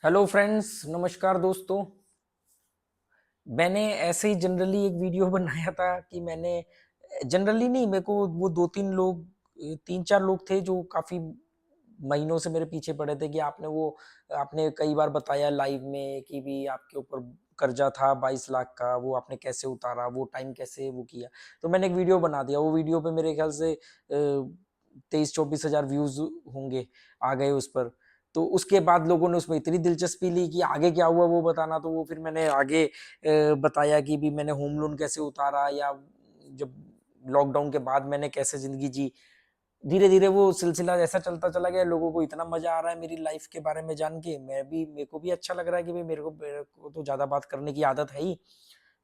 Hello friends, नमस्कार दोस्तों। मैंने ऐसे ही जनरली एक वीडियो बनाया था कि मैंने जनरली नहीं, मेरे को वो दो तीन लोग, तीन चार लोग थे जो काफी महीनों से मेरे पीछे पड़े थे कि आपने कई बार बताया लाइव में कि भी आपके ऊपर कर्जा था 22 लाख का, वो आपने कैसे उतारा, वो टाइम कैसे वो किया। तो मैंने एक वीडियो बना दिया। वो वीडियो पे मेरे ख्याल से 23-24 हजार व्यूज होंगे, आ गए उस पर। तो उसके बाद लोगों ने उसमें इतनी दिलचस्पी ली कि आगे क्या हुआ वो बताना। तो वो फिर मैंने आगे बताया कि भी मैंने होम लोन कैसे उतारा, या जब लॉकडाउन के बाद मैंने कैसे जिंदगी जी। धीरे धीरे वो सिलसिला ऐसा चलता चला गया, लोगों को इतना मजा आ रहा है मेरी लाइफ के बारे में जान के, मेरे को भी अच्छा लग रहा है कि भाई मेरे को तो ज्यादा बात करने की आदत है ही।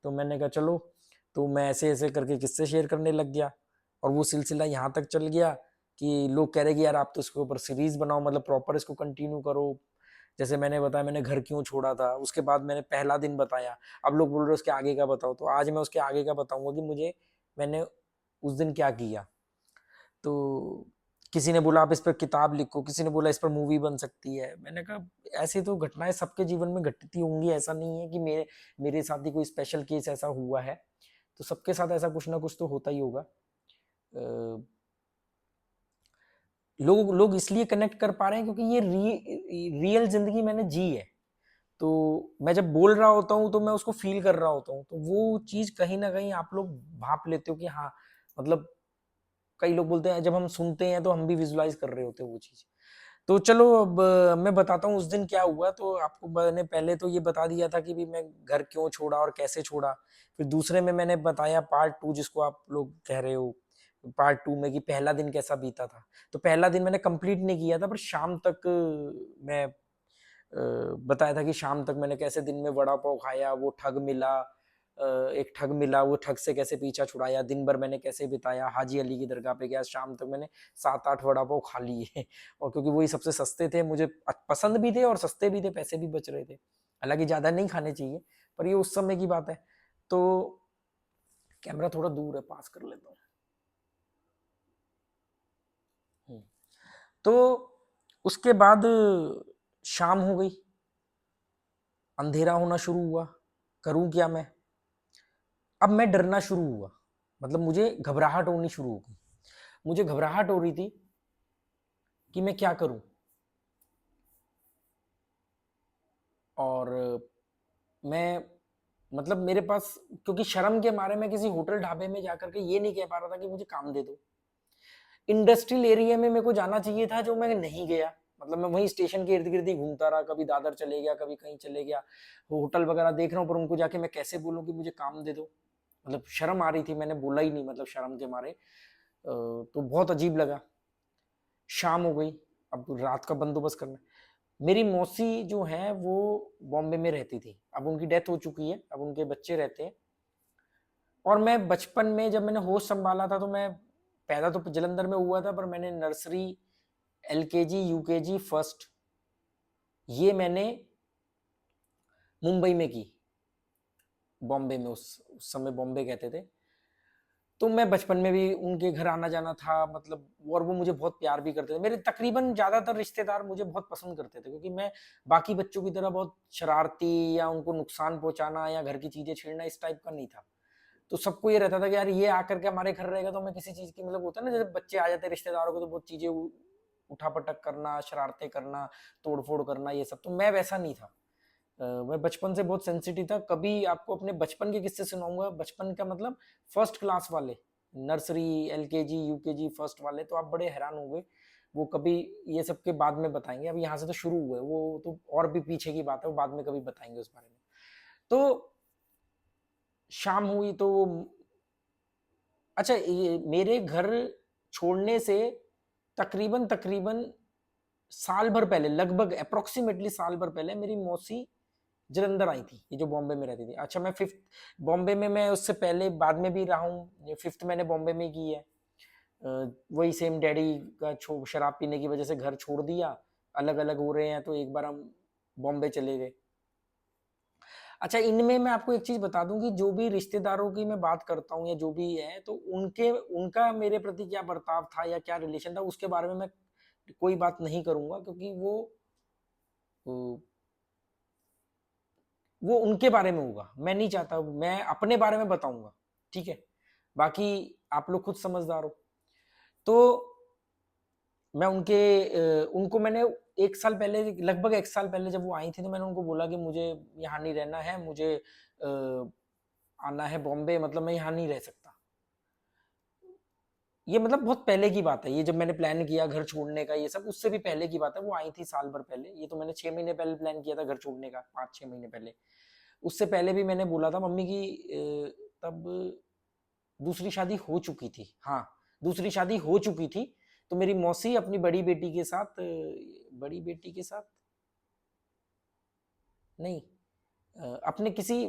तो मैंने कहा चलो, तो मैं ऐसे ऐसे करके किस्से शेयर करने लग गया। और वो सिलसिला यहाँ तक चल गया कि लोग कह रहे कि यार आप तो इसके ऊपर सीरीज बनाओ, मतलब प्रॉपर इसको कंटिन्यू करो। जैसे मैंने बताया मैंने घर क्यों छोड़ा था, उसके बाद मैंने पहला दिन बताया। अब लोग बोल रहे उसके आगे का बताओ, तो आज मैं उसके आगे का बताऊंगा कि मैंने उस दिन क्या किया। तो किसी ने बोला आप इस पर किताब लिखो, किसी ने बोला इस पर मूवी बन सकती है। मैंने कहा ऐसी तो घटनाएं सबके जीवन में घटती होंगी, ऐसा नहीं है कि मेरे साथ ही कोई स्पेशल केस ऐसा हुआ है। तो सबके साथ ऐसा कुछ ना कुछ तो होता ही होगा। लोग लोग इसलिए कनेक्ट कर पा रहे हैं क्योंकि ये रियल जिंदगी मैंने जी है। तो मैं जब बोल रहा होता हूँ तो मैं उसको फील कर रहा होता हूँ, तो वो चीज कहीं ना कहीं आप लोग भाप लेते हो कि हाँ, मतलब कई लोग बोलते हैं जब हम सुनते हैं तो हम भी विजुलाइज कर रहे होते हैं वो चीज। तो चलो अब मैं बताता हूँ उस दिन क्या हुआ। तो आपको मैंने पहले तो ये बता दिया था कि भी मैं घर क्यों छोड़ा और कैसे छोड़ा। फिर दूसरे में मैंने बताया पार्ट टू, जिसको आप लोग कह रहे हो पार्ट टू में, कि पहला दिन कैसा बीता था। तो पहला दिन मैंने कंप्लीट नहीं किया था, पर शाम तक मैं बताया था कि शाम तक मैंने कैसे दिन में वड़ा पाव खाया, वो ठग मिला, एक ठग मिला, वो ठग से कैसे पीछा छुड़ाया, दिन भर मैंने कैसे बिताया, हाजी अली की दरगाह पे गया, शाम तक मैंने 7-8 वड़ा पाव खा लिए और क्योंकि वही सबसे सस्ते थे, मुझे पसंद भी थे और सस्ते भी थे, पैसे भी बच रहे थे। हालांकि ज्यादा नहीं खाने चाहिए, पर ये उस समय की बात है। तो कैमरा थोड़ा दूर है, पास कर लेता हूँ। हम्म। तो उसके बाद शाम हो गई, अंधेरा होना शुरू हुआ। करूं क्या मैं? अब मैं डरना शुरू हुआ, मतलब मुझे घबराहट होनी शुरू हो गई। मुझे घबराहट हो रही थी कि मैं क्या करूं। और मैं, मतलब मेरे पास, क्योंकि शर्म के मारे मैं किसी होटल ढाबे में जाकर के ये नहीं कह पा रहा था कि मुझे काम दे दो। इंडस्ट्रियल एरिया में मेरे को जाना चाहिए था, जो मैं नहीं गया। मतलब मैं वहीं स्टेशन के इर्द गिर्द ही घूमता रहा, कभी दादर चले गया, कभी कहीं चले गया, होटल वगैरह देख रहा हूँ, पर उनको जाके मैं कैसे बोलूँ कि मुझे काम दे दो। मतलब शर्म आ रही थी, मैंने बोला ही नहीं, मतलब शर्म के मारे। तो बहुत अजीब लगा। शाम हो गई, अब रात का बंदोबस्त करना। मेरी मौसी जो है वो बॉम्बे में रहती थी, अब उनकी डेथ हो चुकी है, अब उनके बच्चे रहते हैं। और मैं बचपन में जब मैंने होश संभाला था, तो मैं पैदा तो जलंधर में हुआ था, पर मैंने नर्सरी, एलकेजी, यूकेजी, फर्स्ट, ये मैंने मुंबई में की, बॉम्बे में। उस समय बॉम्बे कहते थे। तो मैं बचपन में भी उनके घर आना जाना था, मतलब, और वो मुझे बहुत प्यार भी करते थे। मेरे तकरीबन ज्यादातर रिश्तेदार मुझे बहुत पसंद करते थे, क्योंकि मैं बाकी बच्चों की तरह बहुत शरारती या उनको नुकसान पहुंचाना या घर की चीजें छेड़ना इस टाइप का नहीं था। तो सबको ये रहता था कि यार ये आकर के हमारे घर रहेगा तो हमें किसी चीज की, मतलब होता है ना, जैसे बच्चे आ जाते हैं रिश्तेदारों को तो बहुत चीजें उठापटक करना, शरारतें करना, तोड़फोड़ करना, ये सब। तो मैं वैसा नहीं था। मैं बचपन से बहुत सेंसिटिव था। कभी आपको अपने बचपन के किस्से सुनाऊंगा, बचपन का मतलब फर्स्ट क्लास वाले, नर्सरी, एलकेजी, यूकेजी, फर्स्ट वाले, तो आप बड़े हैरान होंगे। वो कभी, ये सब के बाद में बताएंगे, अब यहाँ से तो शुरू हुआ है, वो तो और भी पीछे की बात है, वो बाद में कभी बताएंगे उस बारे में। तो शाम हुई तो अच्छा, ये मेरे घर छोड़ने से तकरीबन तकरीबन साल भर पहले, लगभग अप्रोक्सीमेटली साल भर पहले, मेरी मौसी जलंधर आई थी, ये जो बॉम्बे में रहती थी। अच्छा, मैं फिफ्थ बॉम्बे में, मैं उससे पहले बाद में भी रहा हूँ, फिफ्थ मैंने बॉम्बे में की है। वही सेम, डैडी का शराब पीने की वजह से घर छोड़ दिया, अलग अलग हो रहे हैं, तो एक बार हम बॉम्बे चले गए। अच्छा, इनमें मैं आपको एक चीज बता दूं कि जो भी रिश्तेदारों की मैं बात करता हूँ या जो भी है, तो उनके उनका मेरे प्रति क्या बर्ताव था या क्या रिलेशन था, उसके बारे में मैं कोई बात नहीं करूंगा, क्योंकि वो वो उनके बारे में होगा, मैं नहीं चाहता, मैं अपने बारे में बताऊंगा, ठीक है, बाकी आप लोग खुद समझदार हो। तो मैं उनको मैंने 1 साल पहले, लगभग 1 साल पहले जब वो आई थी, तो मैंने उनको बोला कि मुझे यहाँ नहीं रहना है, मुझे आना है बॉम्बे, मतलब मैं यहाँ नहीं रह सकता। ये मतलब बहुत पहले की बात है, ये जब मैंने प्लान किया घर छोड़ने का, ये सब उससे भी पहले की बात है, वो आई थी साल भर पहले, ये तो मैंने 6 महीने पहले प्लान किया था घर छोड़ने का, 5-6 महीने पहले। उससे पहले भी मैंने बोला था मम्मी की, तब दूसरी शादी हो चुकी थी, हाँ दूसरी शादी हो चुकी थी, तो मेरी मौसी अपनी बड़ी बेटी के साथ, बड़ी बेटी के साथ नहीं, अपने किसी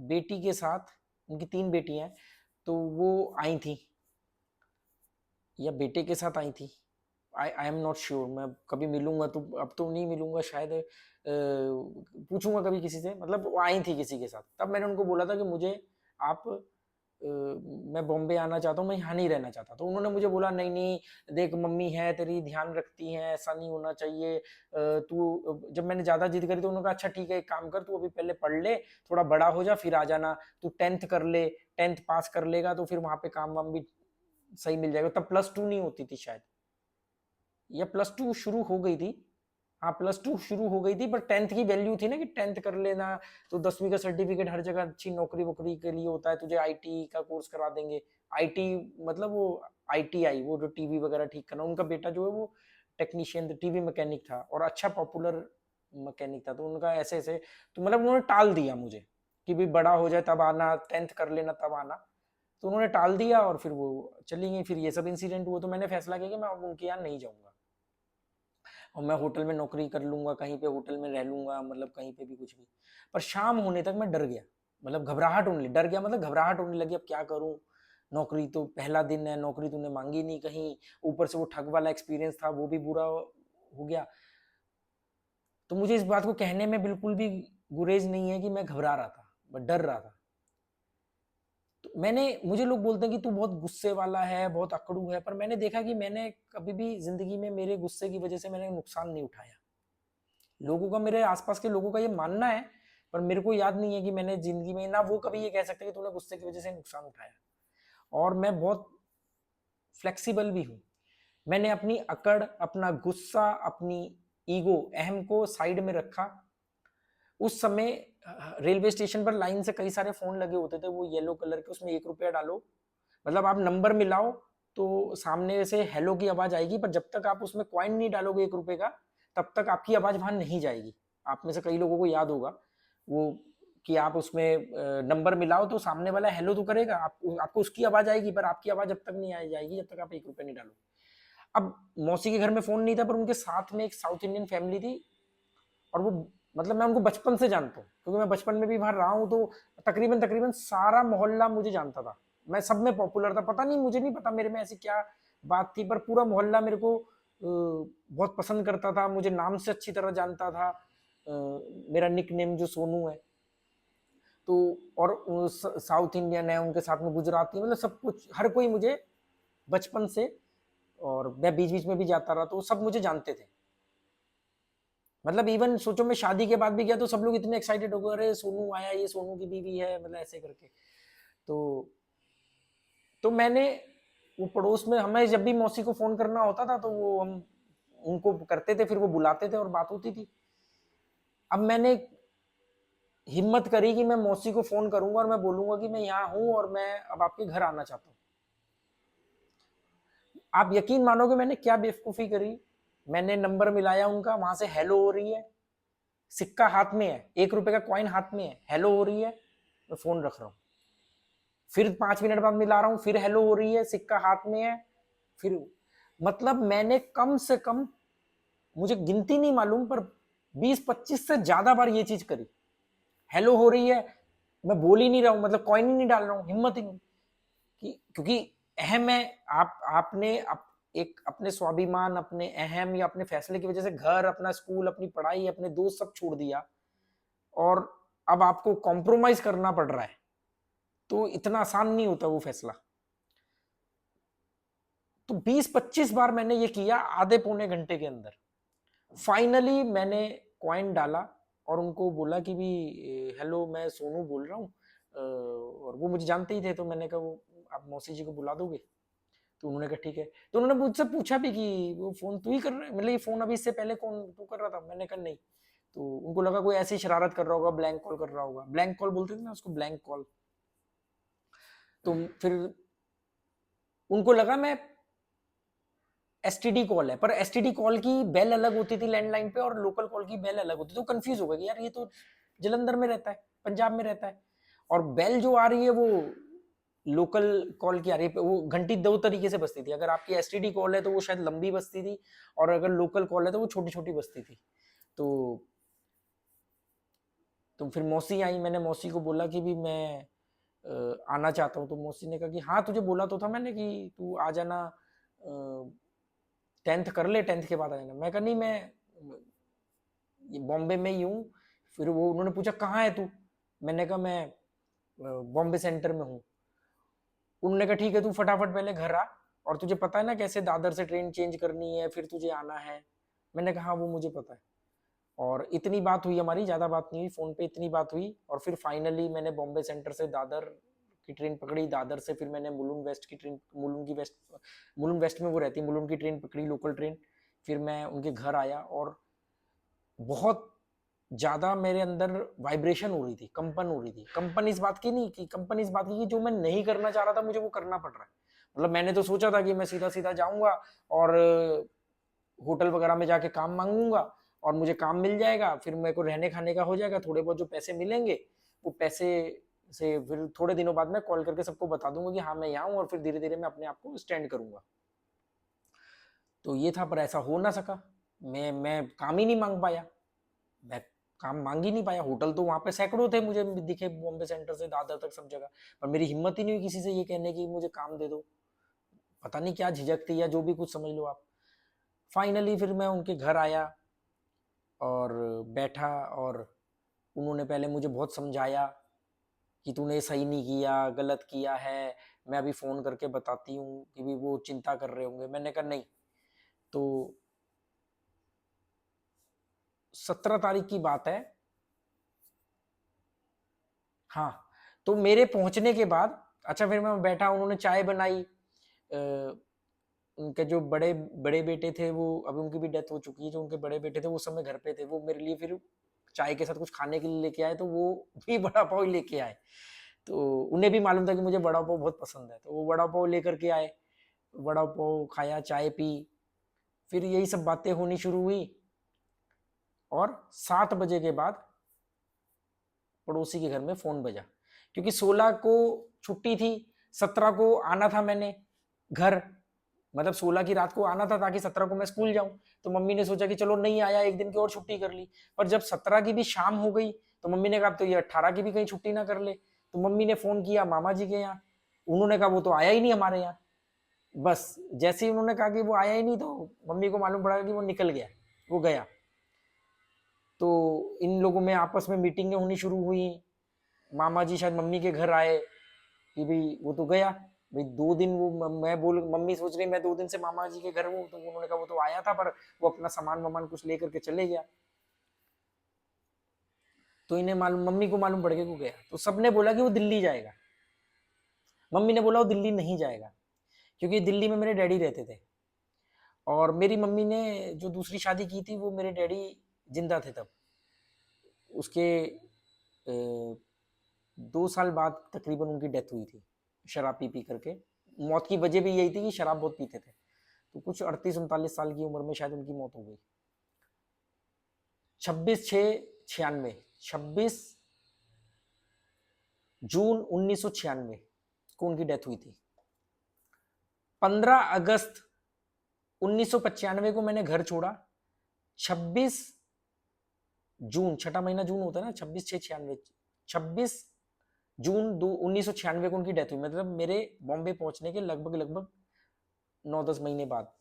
बेटी के साथ, उनकी 3 बेटियां हैं, तो वो आई थी, या बेटे के साथ आई थी, आई एम नॉट श्योर, मैं कभी मिलूंगा तो, अब तो नहीं मिलूंगा शायद, पूछूंगा कभी किसी से, मतलब वो आई थी किसी के साथ। तब मैंने उनको बोला था कि मुझे आप मैं बॉम्बे आना चाहता हूँ, मैं यहाँ नहीं रहना चाहता। तो उन्होंने मुझे बोला नहीं नहीं, देख मम्मी है तेरी, ध्यान रखती हैं, ऐसा नहीं होना चाहिए, तू, जब मैंने ज़्यादा जिद करी तो उन्होंने कहा अच्छा ठीक है, एक काम कर, तू अभी पहले पढ़ ले, थोड़ा बड़ा हो जा, फिर आ जाना, तू 10th कर ले, 10th पास कर लेगा तो फिर वहाँ पे काम वाम भी सही मिल जाएगा। तब +2 नहीं होती थी शायद, या +2 शुरू हो गई थी, हाँ +2 शुरू हो गई थी, पर 10th की वैल्यू थी ना, कि 10th कर लेना तो 10वीं का सर्टिफिकेट हर जगह अच्छी नौकरी वोकरी के लिए होता है, तुझे आईटी का कोर्स करा देंगे। आईटी मतलब वो आईटीआई, वो जो टीवी वगैरह ठीक करना, उनका बेटा जो है वो टेक्नीशियन, टीवी मैकेनिक था, और अच्छा पॉपुलर मैकेनिक था, तो उनका ऐसे ऐसे, तो मतलब उन्होंने टाल दिया मुझे कि भाई बड़ा हो जाए तब आना, 10th कर लेना तब आना, तो उन्होंने टाल दिया, और फिर वो चली गई, फिर ये सब इंसिडेंट हुआ, तो मैंने फैसला किया कि मैं अब उनके यहाँ नहीं जाऊंगा, और मैं होटल में नौकरी कर लूंगा, कहीं पे होटल में रह लूंगा, मतलब कहीं पे भी कुछ भी। पर शाम होने तक मैं डर गया, मतलब घबराहट होने, डर गया मतलब घबराहट होने लगी, अब क्या करूं, नौकरी तो पहला दिन है, नौकरी तूने मांगी नहीं कहीं, ऊपर से वो ठग वाला एक्सपीरियंस था, वो भी बुरा हो गया। तो मुझे इस बात को कहने में बिल्कुल भी गुरेज नहीं है कि मैं घबरा रहा था, मैं डर रहा था। तो मुझे लोग बोलते हैं कि तू बहुत गुस्से वाला है, बहुत अकड़ू है, पर मैंने देखा कि मैंने कभी भी जिंदगी में मेरे गुस्से की वजह से मैंने नुकसान नहीं उठाया। लोगों का, मेरे आसपास के लोगों का ये मानना है, पर मेरे को याद नहीं है कि मैंने जिंदगी में, ना वो कभी ये कह सकते कि तूने गुस्से की वजह से नुकसान उठाया। और मैं बहुत फ्लेक्सिबल भी हूँ, मैंने अपनी अकड़, अपना गुस्सा, अपनी ईगो, अहम को साइड में रखा। उस समय रेलवे स्टेशन पर लाइन से कई सारे फोन लगे होते थे, वो येलो कलर के, उसमें 1 रुपया डालो, मतलब आप नंबर मिलाओ तो सामने से हेलो की आवाज आएगी, पर जब तक आप उसमें कॉइन नहीं डालोगे 1 रुपए का, तब तक आपकी आवाज वहां नहीं जाएगी। आप में से कई लोगों को याद होगा वो, कि आप उसमें नंबर मिलाओ तो सामने वाला हेलो तो करेगा, आपको उसकी आवाज आएगी, पर आपकी आवाज जब तक नहीं आ जाएगी जब तक आप 1 रुपया नहीं डालोगे। अब मौसी के घर में फोन नहीं था, पर उनके साथ में एक साउथ इंडियन फैमिली थी, और वो, मतलब मैं उनको बचपन से जानता हूँ, क्योंकि मैं बचपन में भी वहां रहा हूँ, तो तकरीबन तकरीबन सारा मोहल्ला मुझे जानता था, मैं सब में पॉपुलर था, पता नहीं, मुझे नहीं पता मेरे में ऐसी क्या बात थी, पर पूरा मोहल्ला मेरे को बहुत पसंद करता था, मुझे नाम से अच्छी तरह जानता था, मेरा निक नेम जो सोनू है, तो, और साउथ इंडियन है, उनके साथ में गुजराती, मतलब सब कुछ, हर कोई मुझे बचपन से, और मैं बीच बीच में भी जाता रहा, तो सब मुझे जानते थे। मतलब इवन सोचो, मैं शादी के बाद भी गया तो सब लोग इतने एक्साइटेड हो गए, अरे सोनू आया, ये सोनू की बीवी है, मतलब ऐसे करके। तो मैंने, वो पड़ोस में, हमें जब भी मौसी को फोन करना होता था तो वो हम उनको करते थे, फिर वो बुलाते थे और बात होती थी। अब मैंने हिम्मत करी कि मैं मौसी को फोन करूंगा और मैं बोलूंगा कि मैं यहाँ हूं और मैं अब आपके घर आना चाहता हूँ। आप यकीन मानोगे मैंने क्या बेवकूफी करी, मैंने नंबर मिलाया उनका, वहां से हेलो हो रही है, सिक्का हाथ में है, 1 रुपए का कॉइन हाथ में है, हेलो हो रही है, मैं फोन रख रहा हूँ, फिर 5 मिनट बाद मिला रहा हूँ, फिर हेलो हो रही है, सिक्का हाथ में है, फिर, मतलब मैंने कम से कम, मुझे गिनती नहीं मालूम, पर 20-25 से ज्यादा बार ये चीज करी। हेलो हो रही है, मैं बोल ही नहीं रहा हूँ, मतलब कॉइन ही नहीं डाल रहा हूँ, हिम्मत ही नहीं, क्योंकि अहम है, आपने एक अपने स्वाभिमान, अपने अहम या अपने फैसले की वजह से घर, अपना स्कूल, अपनी पढ़ाई, अपने दोस्त सब छोड़ दिया, और अब आपको कॉम्प्रोमाइज करना पड़ रहा है, तो इतना आसान नहीं होता वो फैसला। तो 20-25 बार मैंने ये किया आधे पौने घंटे के अंदर। फाइनली मैंने कॉइन डाला, और उनको बोला कि भी हेलो मैं सोनू बोल रहा हूँ, और वो मुझे जानते ही थे, तो मैंने कहा वो आप मौसी जी को बुला दोगे? तो उन्होंने कहा ठीक है। तो उन्होंने मुझसे पूछा भी कि वो फ़ोन तू ही कर रहा है, मतलब ये फ़ोन अभी इससे पहले कौन तू कर रहा था? मैंने कहा नहीं। तो उनको लगा कोई ऐसी शरारत कर रहा होगा, ब्लैंक कॉल कर रहा होगा, ब्लैंक कॉल बोलते थे ना उसको, ब्लैंक कॉल। तो फिर उनको लगा मैं एसटीडी कॉल है, पर एसटीडी कॉल की बेल अलग होती थी लैंडलाइन पे और लोकल कॉल की बेल अलग होती थी, तो कंफ्यूज हो गए कि यार ये तो जलंधर में रहता है, पंजाब में रहता है, और बेल जो आ रही है वो लोकल कॉल की आ रही है। वो घंटी दो तरीके से बजती थी, अगर आपकी एसटीडी कॉल है तो वो शायद लंबी बजती थी, और अगर लोकल कॉल है तो वो छोटी छोटी बजती थी। तो फिर मौसी आई, मैंने मौसी को बोला कि भी मैं आना चाहता हूँ, तो मौसी ने कहा कि हाँ तुझे बोला तो था मैंने कि तू आ जाना, 10th कर ले, 10th के बाद आ जाना। मैं कहा नहीं, मैं बॉम्बे में ही हूँ। फिर वो उन्होंने पूछा कहाँ है तू? मैंने कहा मैं बॉम्बे सेंटर में हूँ। उन्होंने कहा ठीक है, तू फटाफट पहले घर आ, और तुझे पता है ना कैसे दादर से ट्रेन चेंज करनी है, फिर तुझे आना है। मैंने कहा हाँ वो मुझे पता है। और इतनी बात हुई हमारी, ज़्यादा बात नहीं हुई, फ़ोन पे इतनी बात हुई, और फिर फाइनली मैंने बॉम्बे सेंटर से दादर की ट्रेन पकड़ी, दादर से फिर मैंने मुलुंड वेस्ट की ट्रेन, मुलुंड वेस्ट में वो रहती है, मुलुंड की ट्रेन पकड़ी, लोकल ट्रेन। फिर मैं उनके घर आया, और बहुत ज़्यादा मेरे अंदर वाइब्रेशन हो रही थी, कंपन हो रही थी। कंपन इस बात की नहीं, कि कंपन इस बात की कि जो मैं नहीं करना चाह रहा था मुझे वो करना पड़ रहा है। मतलब मैंने तो सोचा था कि मैं सीधा सीधा जाऊंगा और होटल वगैरह में जाके काम मांगूंगा, और मुझे काम मिल जाएगा, फिर मेरे को रहने खाने का हो जाएगा, थोड़े बहुत जो पैसे मिलेंगे वो पैसे से फिर थोड़े दिनों बाद मैं कॉल करके सबको बता दूंगा कि हाँ मैं यहाँ हूँ, और फिर धीरे धीरे मैं अपने आप को स्टैंड करूंगा। तो ये था, पर ऐसा हो ना सका। मैं काम ही नहीं मांग पाया, मैं काम मांग ही नहीं पाया। होटल तो वहां पे सैकड़ों थे मुझे दिखे, बॉम्बे सेंटर से दादर तक सब जगह, पर मेरी हिम्मत ही नहीं हुई किसी से ये कहने की मुझे काम दे दो। पता नहीं क्या झिझक थी या जो भी कुछ समझ लो आप। फाइनली फिर मैं उनके घर आया और बैठा, और उन्होंने पहले मुझे बहुत समझाया कि तूने सही नहीं किया, गलत किया है, मैं अभी फ़ोन करके बताती हूँ, कि भी वो चिंता कर रहे होंगे। मैंने कहा नहीं। तो 17 तारीख की बात है। हाँ, तो मेरे पहुंचने के बाद, अच्छा फिर मैं बैठा, उन्होंने चाय बनाई। उनके जो बड़े बड़े बेटे थे, वो अभी उनकी भी डेथ हो चुकी है, जो उनके बड़े बेटे थे वो समय घर पे थे, वो मेरे लिए फिर चाय के साथ कुछ खाने के लिए लेके आए, तो वो भी वड़ा पाव ही लेके आए। तो उन्हें भी मालूम था कि मुझे वड़ा पाव बहुत पसंद है, तो वो वड़ा पाव लेकर के आए, वड़ा पाव खाया, चाय पी, फिर यही सब बातें होनी शुरू हुई। और 7 बजे के बाद पड़ोसी के घर में फ़ोन बजा, क्योंकि 16 को छुट्टी थी, 17 को आना था मैंने घर, मतलब 16 की रात को आना था ताकि 17 को मैं स्कूल जाऊं। तो मम्मी ने सोचा कि चलो नहीं आया, एक दिन की और छुट्टी कर ली। पर जब 17 की भी शाम हो गई, तो मम्मी ने कहा तो ये 18 की भी कहीं छुट्टी ना कर ले। तो मम्मी ने फ़ोन किया मामा जी के यहाँ, उन्होंने कहा वो तो आया ही नहीं हमारे यहाँ। बस जैसे ही उन्होंने कहा कि वो आया ही नहीं, तो मम्मी को मालूम पड़ा कि वो निकल गया, वो गया। तो इन लोगों में आपस में मीटिंगें होनी शुरू हुई, मामा जी शायद मम्मी के घर आए कि भाई वो तो गया। भाई 2 दिन वो मैं बोल, मम्मी सोच रही मैं 2 दिन से मामा जी के घर हूँ, तो उन्होंने कहा वो तो आया था, पर वो अपना सामान वामान कुछ लेकर के चले गया। तो इन्हें मालूम, मम्मी को मालूम पड़ गया कि वो गया। तो सबने बोला कि वो दिल्ली जाएगा। मम्मी ने बोला वो दिल्ली नहीं जाएगा, क्योंकि दिल्ली में मेरे डैडी रहते थे, और मेरी मम्मी ने जो दूसरी शादी की थी वो मेरे डैडी जिंदा थे तब। उसके 2 साल बाद तकरीबन उनकी डेथ हुई थी, शराब पी पी करके। मौत की वजह भी यही थी कि शराब बहुत पीते थे। तो कुछ 38-39 साल की उम्र में शायद उनकी मौत हो गई। 26/6/96, 26 जून 1996 को उनकी डेथ हुई थी। 15 अगस्त 1995 को मैंने घर छोड़ा। 26 जून, छठा महीना जून होता है ना, 26/6/96, 26 जून 1996 को उनकी डेथ हुई। मतलब मेरे बॉम्बे पहुंचने के लगभग लगभग 9-10 महीने बाद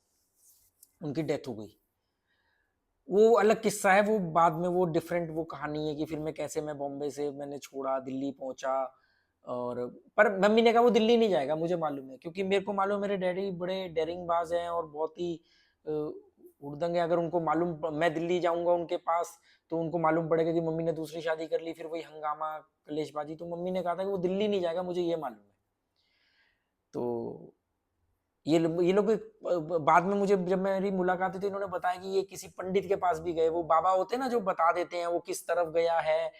उनकी डेथ हो गई। वो अलग किस्सा है, वो बाद में वो डिफरेंट वो कहानी है कि फिर मैं कैसे, मैं बॉम्बे से मैंने छोड़ा, दिल्ली पहुंचा। और पर मम्मी ने कहा वो दिल्ली नहीं जाएगा, मुझे मालूम है, क्योंकि मेरे को मालूम है मेरे डैडी बड़े डेरिंग बाज हैं और बहुत ही उड़दंग है। अगर उनको मालूम मैं दिल्ली जाऊंगा उनके पास, तो उनको मालूम पड़ेगा कि मम्मी ने दूसरी शादी कर ली, फिर वही हंगामा कलेशबाजी। तो मम्मी ने कहा था कि वो दिल्ली नहीं जाएगा, मुझे ये मालूम है। तो ये लोग बाद में मुझे जब मेरी मुलाकात हुई तो इन्होंने बताया कि ये किसी पंडित के पास भी गए, वो बाबा होते हैं ना जो बता देते हैं वो किस तरफ गया है,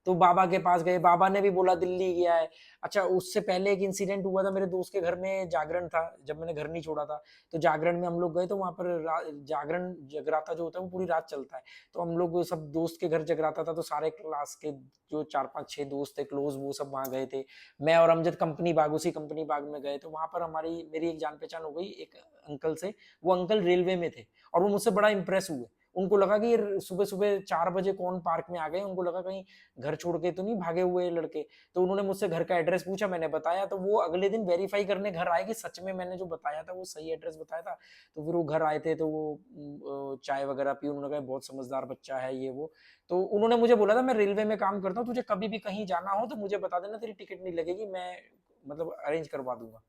तो बाबा के पास गए, बाबा ने भी बोला दिल्ली गया है। अच्छा, उससे पहले एक इंसिडेंट हुआ था, मेरे दोस्त के घर में जागरण था जब मैंने घर नहीं छोड़ा था, तो जागरण में हम लोग गए, तो वहां पर जागरण जगराता जो होता है वो पूरी रात चलता है। तो हम लोग सब दोस्त के घर जगराता था, तो सारे क्लास के जो 4-5-6 दोस्त थे क्लोज, वो सब वहां गए थे। मैं और अमजद कंपनी बाग, उसी कंपनी बाग में गए, तो वहां पर मेरी एक जान पहचान हो गई एक अंकल से। वो अंकल रेलवे में थे और वो मुझसे बड़ा इंप्रेस हुए। उनको लगा कि ये सुबह सुबह 4 बजे कौन पार्क में आ गए, उनको लगा कहीं घर छोड़ के तो नहीं भागे हुए लड़के। तो उन्होंने मुझसे घर का एड्रेस पूछा, मैंने बताया, तो वो अगले दिन वेरीफाई करने घर आए कि सच में मैंने जो बताया था वो सही एड्रेस बताया था। तो फिर वो घर आए थे, तो वो चाय वगैरह पी, उन्होंने कहा बहुत समझदार बच्चा है ये वो। तो उन्होंने मुझे बोला था मैं रेलवे में काम करता हूँ, तुझे कभी भी कहीं जाना हो तो मुझे बता देना, तेरी टिकट नहीं लगेगी, मैं मतलब अरेंज करवा दूंगा।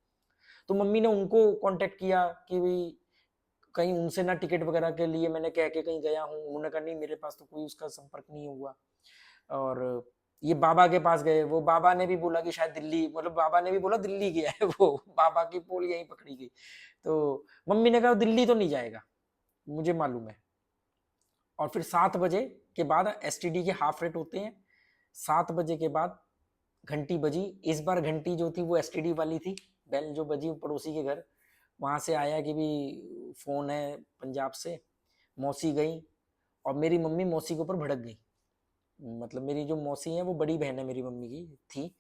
तो मम्मी ने उनको कांटेक्ट किया कि भाई कहीं उनसे ना टिकट वगैरह के लिए मैंने कह के कहीं गया हूँ। उन्होंने कहा नहीं, मेरे पास तो कोई उसका संपर्क नहीं हुआ। और ये बाबा के पास गए, वो बाबा ने भी बोला कि शायद दिल्ली, मतलब बाबा ने भी बोला दिल्ली गया है वो, बाबा की पोल यहीं पकड़ी गई। तो मम्मी ने कहा दिल्ली तो नहीं जाएगा, मुझे मालूम है। और फिर 7 बजे के बाद एसटीडी के हाफ रेट होते हैं, 7 बजे के बाद घंटी बजी। इस बार घंटी जो थी वो एसटीडी वाली थी, बेल जो बजी पड़ोसी के घर, वहां से आया कि भी फोन है पंजाब से। मौसी गई और मेरी मम्मी मौसी के ऊपर भड़क गई। मतलब मेरी जो मौसी है वो बड़ी बहन है मेरी मम्मी की थी।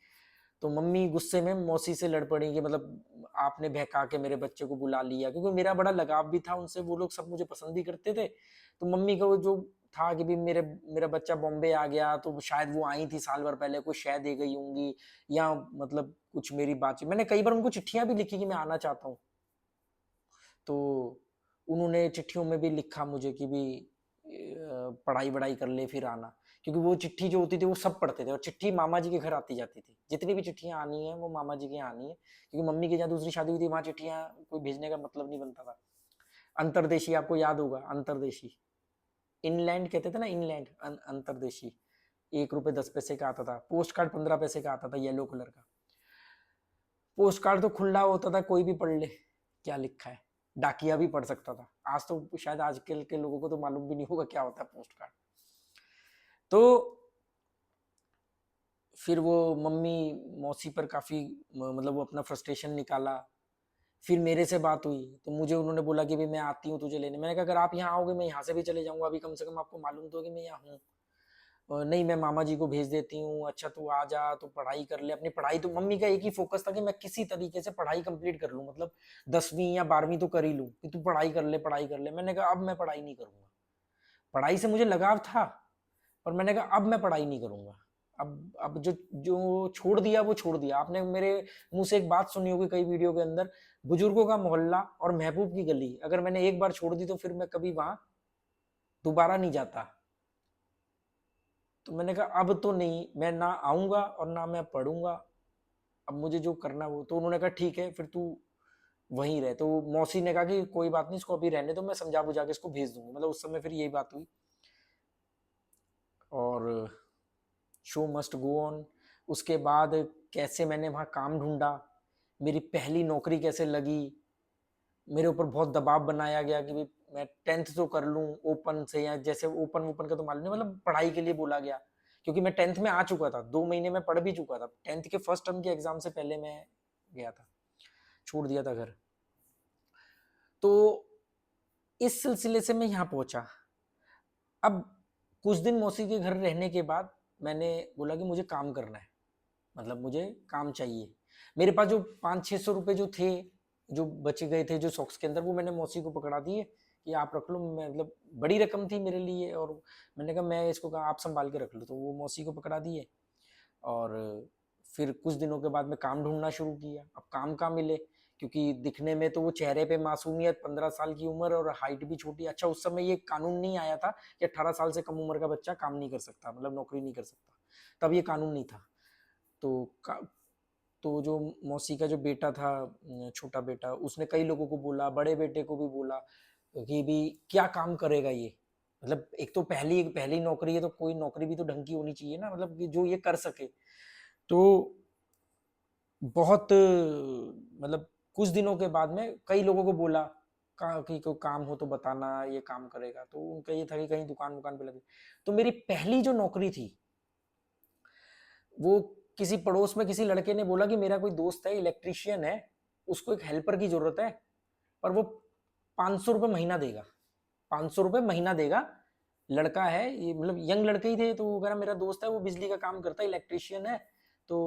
तो मम्मी गुस्से में मौसी से लड़ पड़ी कि मतलब आपने बहका के मेरे बच्चे को बुला लिया, क्योंकि मेरा बड़ा लगाव भी था उनसे, वो लोग सब मुझे पसंद भी करते थे। तो मम्मी का वो जो था कि भी मेरा बच्चा बॉम्बे आ गया, तो शायद वो आई थी साल भर पहले, कुछ शय दे गई होंगी, या मतलब कुछ मेरी बातचीत, मैंने कई बार उनको चिट्ठियां भी लिखी कि मैं आना चाहता हूँ। तो उन्होंने चिट्ठियों में भी लिखा मुझे कि भी पढ़ाई वढ़ाई कर ले फिर आना, क्योंकि वो चिट्ठी जो होती थी वो सब पढ़ते थे, और चिट्ठी मामा जी के घर आती जाती थी, जितनी भी चिट्ठियां आनी है वो मामा जी के यहाँ आनी है, क्योंकि मम्मी की जहाँ दूसरी शादी हुई थी वहां चिट्ठियां कोई भेजने का मतलब नहीं बनता था। अंतरदेशी, आपको याद होगा अंतरदेशी, इनलैंड कहते थे ना, इनलैंड अंतरदेशी, 1 रुपए 10 पैसे का आता था, पोस्ट कार्ड 15 पैसे का आता था, येलो कलर का। पोस्ट कार्ड तो खुला होता था, कोई भी पढ़ ले क्या लिखा है, डाकिया भी पढ़ सकता था। आज तो शायद आजकल के लोगों को तो मालूम भी नहीं होगा क्या होता है पोस्ट कार्ड। तो फिर वो मम्मी मौसी पर काफी मतलब वो अपना फ्रस्ट्रेशन निकाला। फिर मेरे से बात हुई तो मुझे उन्होंने बोला कि भाई मैं आती हूँ तुझे लेने। मैंने कहा अगर आप यहाँ आओगे मैं यहाँ से भी चले जाऊंगा, अभी कम से कम आपको मालूम तो कि मैं यहाँ हूँ। नहीं, मैं मामा जी को भेज देती हूँ। अच्छा तू आ जा, तू पढ़ाई कर ले अपनी पढ़ाई। तो मम्मी का एक ही फोकस था कि मैं किसी तरीके से पढ़ाई कंप्लीट कर लूँ, मतलब 10वीं या 12वीं तो कर ही लूँ, कि तू पढ़ाई कर ले पढ़ाई कर ले। मैंने कहा अब मैं पढ़ाई नहीं करूंगा, पढ़ाई से मुझे लगाव था, पर मैंने कहा अब मैं पढ़ाई नहीं करूंगा। अब जो जो छोड़ दिया वो छोड़ दिया। आपने मेरे मुंह से एक बात सुनी होगी कई वीडियो के अंदर, बुजुर्गों का मोहल्ला और महबूब की गली, अगर मैंने एक बार छोड़ दी तो फिर मैं कभी वहां दोबारा नहीं जाता। तो मैंने कहा अब तो नहीं, मैं ना आऊंगा और ना मैं पढ़ूंगा, अब मुझे जो करना वो। तो उन्होंने कहा ठीक है फिर तू वहीं रहे। तो मौसी ने कहा कि कोई बात नहीं, इसको अभी रहने दो, मैं समझा बुझा के इसको भेज दूंगा। मतलब उस समय फिर यही बात हुई। और शो मस्ट गो ऑन। उसके बाद कैसे मैंने वहाँ काम ढूंढा, मेरी पहली नौकरी कैसे लगी, मेरे ऊपर बहुत दबाव बनाया गया कि भाई मैं 10th तो कर लूँ ओपन से, या जैसे ओपन ओपन का तो मालूम नहीं, मतलब पढ़ाई के लिए बोला गया, क्योंकि मैं 10th में आ चुका था, 2 महीने में पढ़ भी चुका था, 10th के फर्स्ट टर्म के एग्जाम से पहले मैं गया था, छोड़ दिया था घर। तो इस सिलसिले से मैं यहाँ पहुंचा। अब कुछ दिन मौसी के घर रहने के बाद मैंने बोला कि मुझे काम करना है, मतलब मुझे काम चाहिए। मेरे पास जो 500-600 रुपए जो थे, जो बचे गए थे जो सॉक्स के अंदर, वो मैंने मौसी को पकड़ा दिए कि आप रख लो। मैं मतलब बड़ी रकम थी मेरे लिए, और मैंने कहा मैं इसको कहा आप संभाल के रख लो, तो वो मौसी को पकड़ा दिए। और फिर कुछ दिनों के बाद मैं काम ढूंढना शुरू किया। अब काम कहाँ मिले, क्योंकि दिखने में तो वो चेहरे पे मासूमियत, 15 साल की उम्र और हाइट भी छोटी। अच्छा उस समय ये कानून नहीं आया था कि 18 साल से कम उम्र का बच्चा काम नहीं कर सकता, मतलब नौकरी नहीं कर सकता, तब ये कानून नहीं था। तो तो जो मौसी का जो बेटा था, छोटा बेटा, उसने कई लोगों को बोला, बड़े बेटे को भी बोला, कि भी क्या काम करेगा ये, मतलब एक तो पहली पहली नौकरी है तो कोई नौकरी भी तो ढंग की होनी चाहिए ना, मतलब कि जो ये कर सके। तो बहुत मतलब कुछ दिनों के बाद में कई लोगों को बोला कि कोई काम हो तो बताना, ये काम करेगा, तो उनका ये था कि कहीं दुकान वुकान पे लगे। तो मेरी पहली जो नौकरी थी वो किसी पड़ोस में किसी लड़के ने बोला कि मेरा कोई दोस्त है इलेक्ट्रीशियन है, उसको एक हेल्पर की जरूरत है, पर वो 500 रुपये महीना देगा, 500 रुपये महीना देगा। लड़का है ये, मतलब यंग लड़के ही थे, तो वो कह रहा मेरा दोस्त है वो बिजली का काम करता है, इलेक्ट्रीशियन है, तो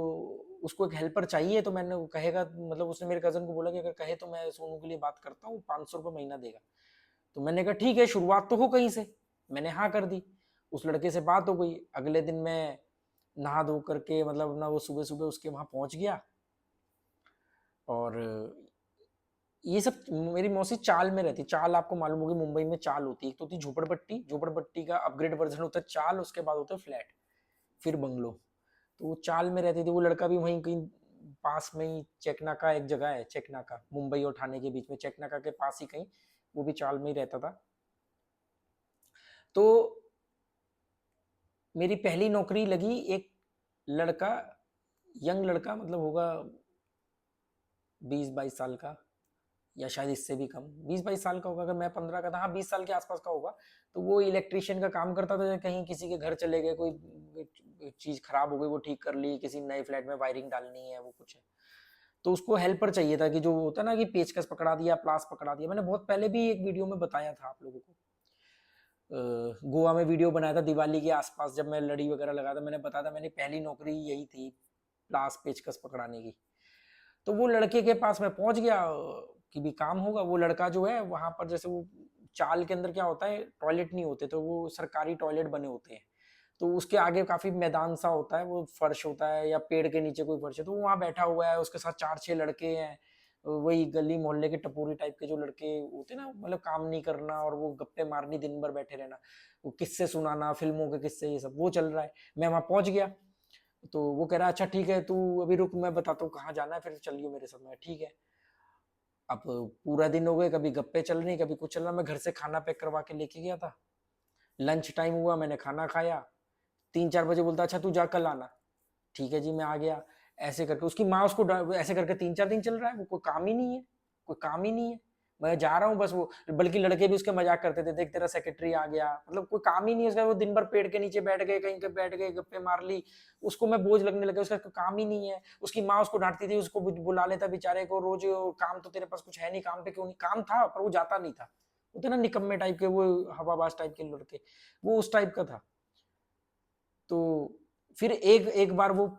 उसको एक हेल्पर चाहिए। तो मैंने कहेगा, मतलब उसने मेरे कजन को बोला कि अगर कहे तो मैं सोनू के लिए बात करता हूँ, 500 रुपये महीना देगा। तो मैंने कहा ठीक है, शुरुआत तो हो कहीं से। मैंने हाँ कर दी, उस लड़के से बात हो गई। अगले दिन मैं नहा धो करके, मतलब ना वो सुबह सुबह उसके वहाँ पहुँच गया। और ये सब, मेरी मौसी चाल में रहती। चाल आपको मालूम होगी, मुंबई में चाल होती है, एक तो होती झोपड़पट्टी, झोपड़पट्टी का अपग्रेड वर्जन होता है चाल, उसके बाद होता है फ्लैट, फिर बंगलो। तो वो चाल में रहती थी। वो लड़का भी वहीं कहीं पास में ही, चेकनाका एक जगह है, चेकनाका, मुंबई और ठाणे के बीच में, चेकनाका के पास ही कहीं, वो भी चाल में ही रहता था। तो मेरी पहली नौकरी लगी, एक लड़का, यंग लड़का, मतलब होगा 20-22 साल का, या शायद इससे भी कम, 20-22 साल का होगा, अगर मैं 15 का था, हाँ 20 साल के आसपास का होगा। तो वो इलेक्ट्रिशियन का काम करता था, कहीं किसी के घर चले गए, कोई चीज़ खराब हो गई वो ठीक कर ली, किसी नए फ्लैट में वायरिंग डालनी है, वो कुछ है, तो उसको हेल्पर चाहिए था, कि जो होता है ना कि पेचकस पकड़ा दिया, प्लास पकड़ा दिया। मैंने बहुत पहले भी एक वीडियो में बताया था आप लोगों को, गोवा में वीडियो बनाया था दिवाली के आसपास, जब मैं लड़ी वगैरह लगा था, मैंने बताया था मेरी पहली नौकरी यही थी, प्लास पेचकस पकड़ाने की। तो वो लड़के के पास मैं पहुंच गया कि भी काम होगा। वो लड़का जो है वहां पर, जैसे वो चाल के अंदर क्या होता है, टॉयलेट नहीं होते, तो वो सरकारी टॉयलेट बने होते हैं, तो उसके आगे काफी मैदान सा होता है, वो फर्श होता है, या पेड़ के नीचे कोई फर्श है, तो वो वहां बैठा हुआ है, उसके साथ 4-6 लड़के हैं, वही गली मोहल्ले के टपोरी टाइप के जो लड़के होते ना, मतलब काम नहीं करना और वो गप्पे मारनी, दिन भर बैठे रहना, वो किस्से सुनाना, फिल्मों के किस्से, ये सब वो चल रहा है। मैं वहां पहुंच गया, तो वो कह रहा अच्छा ठीक है, तू अभी रुक, मैं बताता हूँ कहाँ जाना है, फिर चलियो मेरे साथ। मैं ठीक है। अब पूरा दिन हो गए, कभी गप्पे चल रही, कभी कुछ चल रहा। मैं घर से खाना पैक करवा के लेके गया था। लंच टाइम हुआ, मैंने खाना खाया, 3-4 बजे बोलता अच्छा तू जा कल आना। ठीक है जी, मैं आ गया। ऐसे करके उसकी माँ उसको ऐसे करके 3-4 दिन चल रहा है, वो कोई काम ही नहीं है, कोई काम ही नहीं है। मैं जा रहा हूँ बस, वो बल्कि लड़के भी उसके मजाक करते थे, देख तेरा सेक्रेटरी आ गया, मतलब कोई काम ही नहीं है उसका। वो दिन भर पेड़ के नीचे बैठ गए, कहीं के बैठ गए, गप्पे मार ली, उसको मैं बोझ लगने लगा, उसका कोई काम ही नहीं है। उसकी माँ उसको डांटती थी, उसको बुला लेता बेचारे को रोज, काम तो तेरे पास कुछ है नहीं, काम पे क्यों नहीं, काम था पर वो जाता नहीं था। होते ना निकम्मे टाइप के, वो हवाबाज टाइप के लड़के, वो उस टाइप का था। तो फिर एक एक बार वो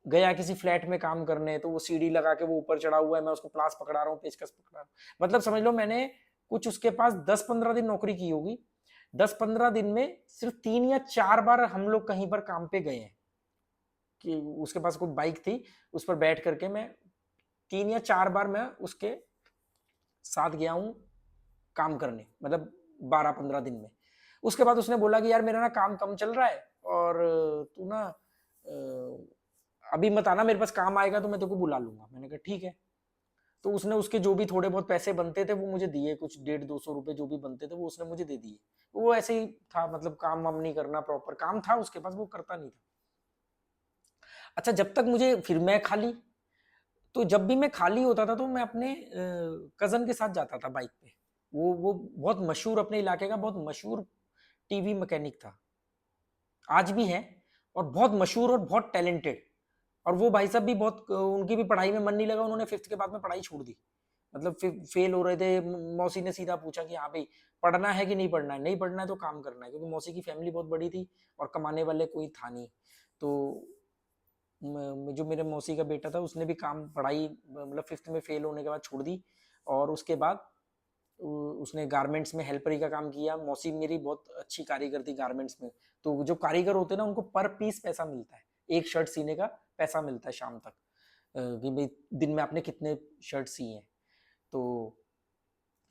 गया किसी फ्लैट में काम करने, तो वो सीढ़ी लगा के वो ऊपर चढ़ा हुआ है, मैं उसको प्लास पकड़ा रहा हूँ, पेचकस पकड़ा रहा हूँ, मतलब समझ लो मैंने कुछ उसके पास 10-15 दिन नौकरी की होगी। 10-15 दिन में सिर्फ 3 या 4 बार हम लोग कहीं पर काम पे गए हैं, कि उसके पास कोई बाइक थी, उस पर बैठ करके मैं 3 या 4 बार मैं उसके साथ गया हूँ काम करने, मतलब 12-15 दिन में। उसके बाद उसने बोला कि यार मेरा ना काम कम चल रहा है, और तू ना अभी मत आना, मेरे पास काम आएगा तो मैं तेरे को बुला लूंगा। मैंने कहा ठीक है। तो उसने उसके जो भी थोड़े बहुत पैसे बनते थे वो मुझे दिए, कुछ 150-200 रुपए जो भी बनते थे वो उसने मुझे दे दिए। वो ऐसे ही था, मतलब काम वाम नहीं करना, प्रॉपर काम था उसके पास, वो करता नहीं था। अच्छा, जब तक मुझे, फिर मैं खाली, तो जब भी मैं खाली होता था तो मैं अपने कजन के साथ जाता था बाइक पे। वो बहुत मशहूर, अपने इलाके का बहुत मशहूर टीवी मैकेनिक था, आज भी है, और बहुत मशहूर और बहुत टैलेंटेड। और वो भाई साहब भी बहुत, उनकी भी पढ़ाई में मन नहीं लगा, उन्होंने 5th के बाद में पढ़ाई छोड़ दी, मतलब फेल हो रहे थे। मौसी ने सीधा पूछा कि हाँ भाई पढ़ना है कि नहीं पढ़ना है, नहीं पढ़ना है तो काम करना है, क्योंकि मौसी की फैमिली बहुत बड़ी थी और कमाने वाले कोई था नहीं। तो जो मेरे मौसी का बेटा था उसने भी काम, पढ़ाई मतलब 5th में फेल होने के बाद छोड़ दी, और उसके बाद उसने गारमेंट्स में हेल्परी का काम किया। मौसी मेरी बहुत अच्छी कारीगर थी गारमेंट्स में। तो जो कारीगर होते हैं ना, उनको पर पीस पैसा मिलता है, एक शर्ट सीने का पैसा मिलता है शाम तक, कि भाई दिन में आपने कितने शर्ट सी हैं। तो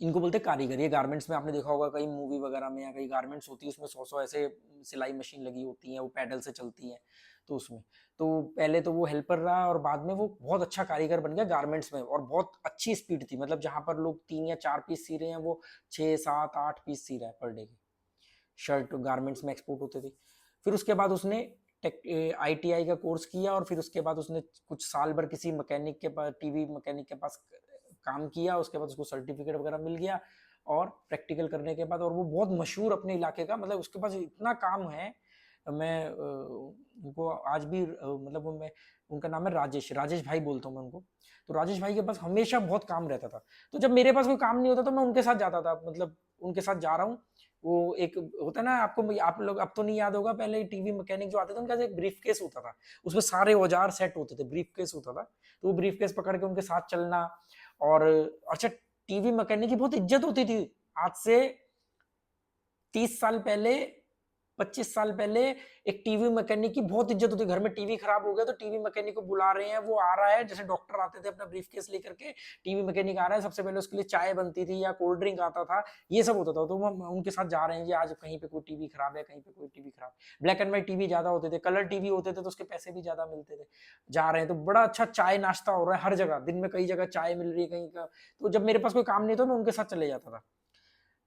इनको बोलते हैं कारीगर। ये गारमेंट्स में आपने देखा होगा कई मूवी वगैरह में, या कई गारमेंट्स होती है उसमें 100 ऐसे सिलाई मशीन लगी होती हैं, वो पैडल से चलती हैं। तो उसमें तो पहले तो वो हेल्पर रहा, और बाद में वो बहुत अच्छा कारीगर बन गया गारमेंट्स में, और बहुत अच्छी स्पीड थी। मतलब जहाँ पर लोग 3 या 4 पीस सी रहे हैं, वो 6 7 8 पीस सी रहा है पर डे के। शर्ट गारमेंट्स में एक्सपोर्ट होते थे। फिर उसके बाद उसने ITI का कोर्स किया, और फिर उसके बाद उसने कुछ साल भर किसी मैकेनिक के पास, टीवी मैकेनिक के पास काम किया। उसके बाद उसको सर्टिफिकेट वगैरह मिल गया, और प्रैक्टिकल करने के बाद, और वो बहुत मशहूर अपने इलाके का, मतलब उसके पास इतना काम है। मैं उनको आज भी मतलब मैं, उनका नाम है राजेश, राजेश भाई बोलता हूँ मैं उनको। तो राजेश भाई के पास हमेशा बहुत काम रहता था। तो जब मेरे पास कोई काम नहीं होता तो मैं उनके साथ जाता था, मतलब उनके साथ जा रहा हूँ। वो एक होता है ना, आपको आप लोग अब तो नहीं याद होगा, पहले टीवी मैकेनिक जो आते थे उनका एक ब्रीफ केस होता था, उसमें सारे औजार सेट होते थे, ब्रीफ केस होता था। तो वो ब्रीफ केस पकड़ के उनके साथ चलना। और अच्छा, टीवी मैकेनिक की बहुत इज्जत होती थी। आज से 30 साल पहले, 25 साल पहले, एक टीवी मैकेनिक की बहुत इज्जत होती। घर में टीवी खराब हो गया तो टीवी मैकेनिक को बुला रहे हैं, वो आ रहा है, जैसे डॉक्टर आते थे अपना ब्रीफकेस लेकर के, टीवी मैकेनिक आ रहा है, सबसे पहले उसके लिए चाय बनती थी या कोल्ड ड्रिंक आता था, ये सब होता था। तो वो उनके साथ जा रहे हैं, जी आज कहीं पे कोई टीवी खराब है, कहीं पे कोई टीवी खराब। ब्लैक एंड व्हाइट टीवी ज्यादा होते थे, कलर टीवी होते थे तो उसके पैसे भी ज्यादा मिलते थे। जा रहे हैं तो बड़ा अच्छा चाय नाश्ता हो रहा है हर जगह, दिन में कई जगह चाय मिल रही है कहीं का। तो जब मेरे पास कोई काम नहीं था मैं उनके साथ चले जाता था।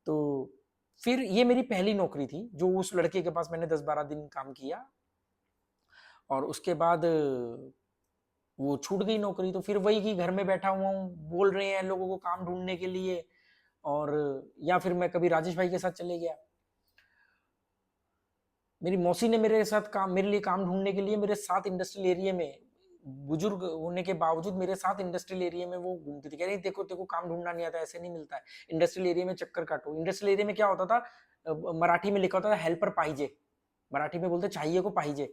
तो फिर ये मेरी पहली नौकरी थी, जो उस लड़के के पास मैंने 10-12 दिन काम किया, और उसके बाद वो छूट गई नौकरी। तो फिर वही कि घर में बैठा हुआ हूँ, बोल रहे हैं लोगों को काम ढूंढने के लिए, और या फिर मैं कभी राजेश भाई के साथ चले गया। मेरी मौसी ने मेरे साथ काम, मेरे लिए काम ढूंढने के लिए मेरे साथ इंडस्ट्रियल एरिया में, बुजुर्ग होने के बावजूद मेरे साथ इंडस्ट्रियल एरिया में वो घूमती थी, कह रही देखो देखो काम ढूंढना नहीं आता, ऐसे नहीं मिलता है, इंडस्ट्रियल एरिया में चक्कर काटो। इंडस्ट्रियल एरिया में क्या होता था, मराठी में लिखा होता था हेल्पर पाहिजे, मराठी में बोलते चाहिए को पाहिजे,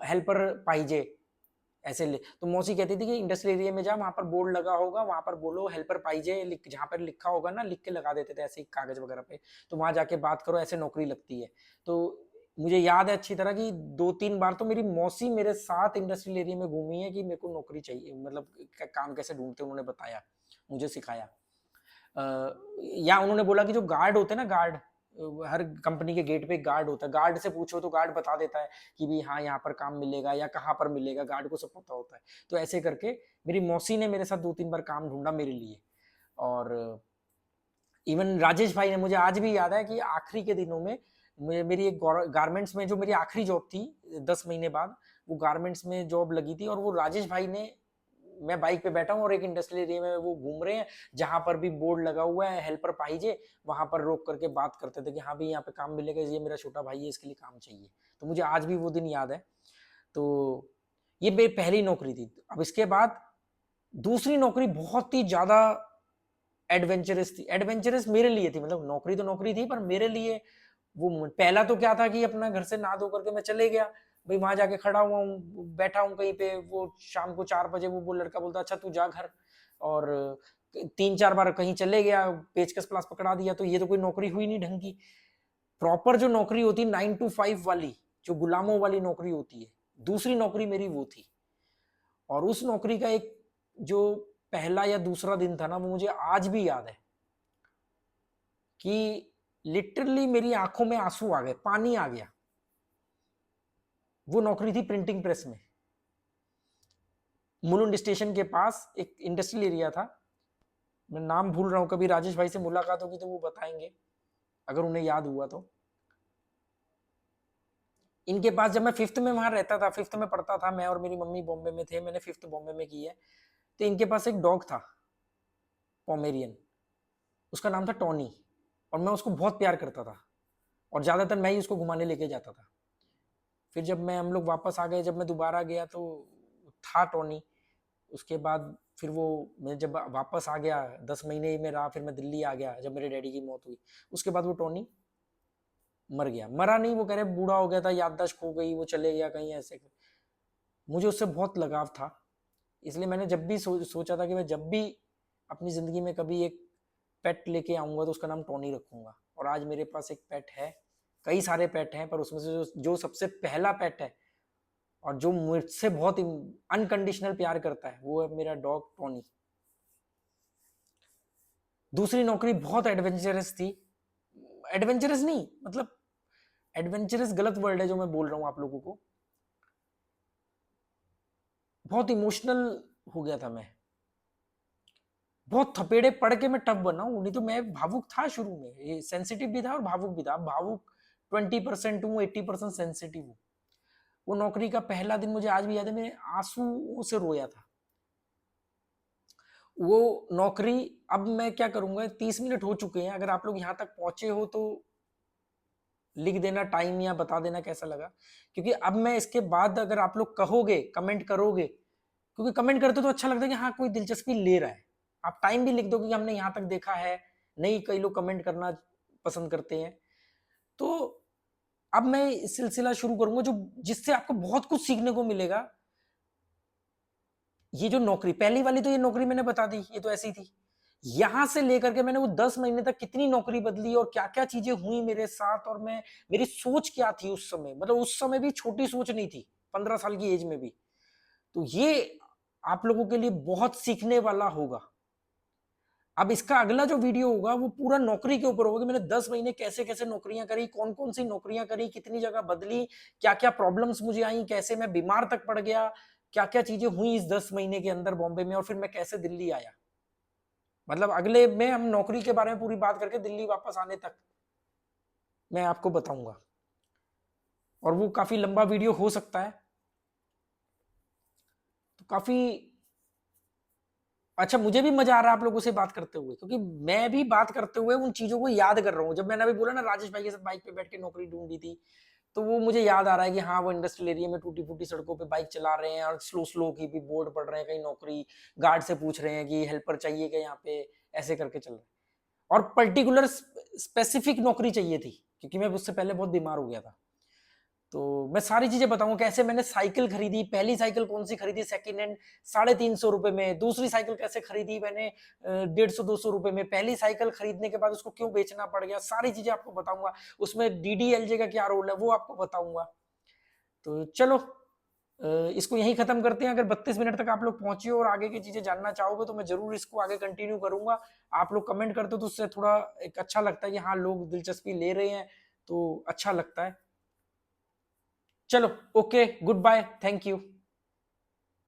हेल्पर पाहिजे, ऐसे तो मौसी कहती थी कि इंडस्ट्रियल एरिया में जा, वहां पर बोर्ड लगा होगा, वहां पर बोलो हेल्पर पाहिजे, जहां पर लिखा होगा ना, लिख के लगा देते थे ऐसे ही कागज वगैरह पे, तो वहां जाके बात करो, ऐसे नौकरी लगती है। तो मुझे याद है अच्छी तरह कि 2-3 बार तो मेरी मौसी मेरे साथ इंडस्ट्रियल एरिया में घूमी है, कि मेरे को नौकरी चाहिए, मतलब काम कैसे ढूंढते उन्होंने बताया, मुझे सिखाया। या उन्होंने बोला कि जो गार्ड होते हैं ना, गार्ड, हर कंपनी के गेट पे एक गार्ड होता है, गार्ड से पूछो तो गार्ड बता देता है कि भी हाँ यहाँ पर काम मिलेगा या कहाँ पर मिलेगा, गार्ड को सब पता होता है। तो ऐसे करके मेरी मौसी ने मेरे साथ 2-3 बार काम ढूंढा मेरे लिए। और इवन राजेश भाई ने, मुझे आज भी याद है कि आखिरी के दिनों में मेरी एक गारमेंट्स में जो मेरी आखिरी जॉब थी, 10 महीने बाद वो गारमेंट्स में जॉब लगी थी, और वो राजेश भाई ने, मैं बाइक पे बैठा हूँ और एक इंडस्ट्रियल एरिया में वो घूम रहे हैं, जहां पर भी बोर्ड लगा हुआ है हेल्पर पाहिजे, वहां पर रोक करके बात करते थे कि हाँ भी यहाँ पे काम मिलेगा, ये मेरा छोटा भाई है, इसके लिए काम चाहिए। तो मुझे आज भी वो दिन याद है। तो ये मेरी पहली नौकरी थी। अब इसके बाद दूसरी नौकरी बहुत ही ज्यादा एडवेंचरस थी, एडवेंचरस मेरे लिए थी, मतलब नौकरी तो नौकरी थी पर मेरे लिए वो, पहला तो क्या था कि अपना घर से नहा धो करके मैं चले गया, भाई वहां जाके खड़ा हुआ हूँ, बैठा हूँ कहीं पे, वो शाम को 4 बजे वो लड़का बोलता अच्छा तू जा घर, और 3-4 बार कहीं चले गया, पेचकस प्लास पकड़ा दिया, तो ये तो कोई नौकरी हुई नहीं ढंग की। प्रॉपर जो नौकरी होती 9 to 5 वाली, जो गुलामों वाली नौकरी होती है, दूसरी नौकरी मेरी वो थी। और उस नौकरी का एक जो पहला या दूसरा दिन था ना, वो मुझे आज भी याद है कि लिटरली मेरी आंखों में आंसू आ गए, पानी आ गया। वो नौकरी थी प्रिंटिंग प्रेस में, मुलुंड स्टेशन के पास एक इंडस्ट्रियल एरिया था, मैं नाम भूल रहा हूं, कभी राजेश भाई से मुलाकात होगी तो वो बताएंगे अगर उन्हें याद हुआ तो। इनके पास जब मैं 5th में वहां रहता था, 5th में पढ़ता था, मैं और मेरी मम्मी बॉम्बे में थे, मैंने 5th बॉम्बे में की है। तो इनके पास एक डॉग था, पोमेरियन, उसका नाम था टॉनी, और मैं उसको बहुत प्यार करता था, और ज्यादातर मैं ही उसको घुमाने लेके जाता था। फिर जब हम लोग वापस आ गए, जब मैं दोबारा गया तो था टोनी। उसके बाद फिर वो, मैं जब वापस आ गया 10 महीने में रहा, फिर मैं दिल्ली आ गया जब मेरे डैडी की मौत हुई। उसके बाद वो टोनी मर गया, मरा नहीं, वो कह रहे बूढ़ा हो गया था, याददाश्त खो गई, वो चले गया कहीं ऐसे। मुझे उससे बहुत लगाव था, इसलिए मैंने जब भी सोचा था कि मैं जब भी अपनी जिंदगी में कभी एक पेट लेके आऊंगा तो उसका नाम टोनी रखूंगा। और आज मेरे पास एक पेट है, कई सारे पेट हैं, पर उसमें से जो सबसे पहला पेट है और जो मुझसे बहुत अनकंडीशनल प्यार करता है, वो है मेरा डॉग टोनी। दूसरी नौकरी बहुत एडवेंचरस थी, एडवेंचरस नहीं, मतलब एडवेंचरस गलत वर्ड है जो मैं बोल रहा हूं आप लोगों को, बहुत इमोशनल हो गया था मैं, बहुत थपेड़े पड़ के मैं टफ बना हूं, नहीं तो मैं भावुक था शुरू में, ये सेंसिटिव भी था और भावुक भी था, भावुक 20% हूँ, 80% सेंसिटिव हूँ। वो नौकरी का पहला दिन मुझे आज भी याद है, मैंने आंसू से रोया था। वो नौकरी, अब मैं क्या करूंगा, 30 मिनट हो चुके हैं, अगर आप लोग यहाँ तक पहुंचे हो तो लिख देना टाइम या बता देना कैसा लगा, क्योंकि अब मैं इसके बाद अगर आप लोग कहोगे, कमेंट करोगे, क्योंकि कमेंट करते तो अच्छा लगता है कि हाँ कोई दिलचस्पी ले रहा है, आप टाइम भी लिख दो कि हमने यहाँ तक देखा है, नहीं कई लोग कमेंट करना पसंद करते हैं, तो अब मैं सिलसिला शुरू करूंगा जो जिससे आपको बहुत कुछ सीखने को मिलेगा। ये जो नौकरी पहली वाली, तो ये नौकरी मैंने बता दी, ये तो ऐसी थी, यहां से लेकर के मैंने वो 10 महीने तक कितनी नौकरी बदली और क्या क्या चीजें हुई मेरे साथ, और मैं, मेरी सोच क्या थी उस समय, मतलब उस समय भी छोटी सोच नहीं थी, 15 साल की एज में भी, तो ये आप लोगों के लिए बहुत सीखने वाला होगा। अब इसका अगला जो वीडियो होगा वो पूरा नौकरी के ऊपर होगा कि मैंने 10 महीने कैसे कैसे नौकरियां करी, कौन कौन सी नौकरियां करी, कितनी जगह बदली, क्या क्या प्रॉब्लम्स मुझे आई, कैसे मैं बीमार तक पड़ गया, क्या क्या चीजें हुई इस 10 महीने के अंदर बॉम्बे में, और फिर मैं कैसे दिल्ली आया, मतलब अगले में हम नौकरी के बारे में पूरी बात करके दिल्ली वापस आने तक मैं आपको बताऊंगा, और वो काफी लंबा वीडियो हो सकता है, तो काफी अच्छा, मुझे भी मजा आ रहा है आप लोगों से बात करते हुए, क्योंकि मैं भी बात करते हुए उन चीजों को याद कर रहा हूँ, जब मैंने अभी बोला ना राजेश भाई के साथ बाइक पे बैठ के नौकरी ढूंढी थी, तो वो मुझे याद आ रहा है कि हाँ वो इंडस्ट्रियल एरिया में टूटी फूटी सड़कों पे बाइक चला रहे हैं और स्लो स्लो की भी बोर्ड पड़ रहे हैं, कहीं नौकरी, गार्ड से पूछ रहे हैं कि हेल्पर चाहिए क्या यहाँ पे, ऐसे करके चल रहे हैं, और पर्टिकुलर स्पेसिफिक नौकरी चाहिए थी, क्योंकि मैं उससे पहले बहुत बीमार हो गया था, तो मैं सारी चीजें बताऊंगा, कैसे मैंने साइकिल खरीदी, पहली साइकिल कौन सी खरीदी सेकंड हैंड 350 रुपए में, दूसरी साइकिल कैसे खरीदी मैंने 150-200 रुपए में, पहली साइकिल खरीदने के बाद उसको क्यों बेचना पड़ गया, सारी चीजें आपको बताऊंगा, उसमें डीडीएलजे का क्या रोल है वो आपको बताऊंगा। तो चलो इसको यहीं खत्म करते हैं, अगर 32 मिनट तक आप लोग पहुंचे हो और आगे की चीजें जानना चाहोगे तो मैं जरूर इसको आगे कंटिन्यू करूंगा, आप लोग कमेंट करते हो तो उससे थोड़ा एक अच्छा लगता है कि हाँ लोग दिलचस्पी ले रहे हैं, तो अच्छा लगता है। चलो okay, goodbye, thank you.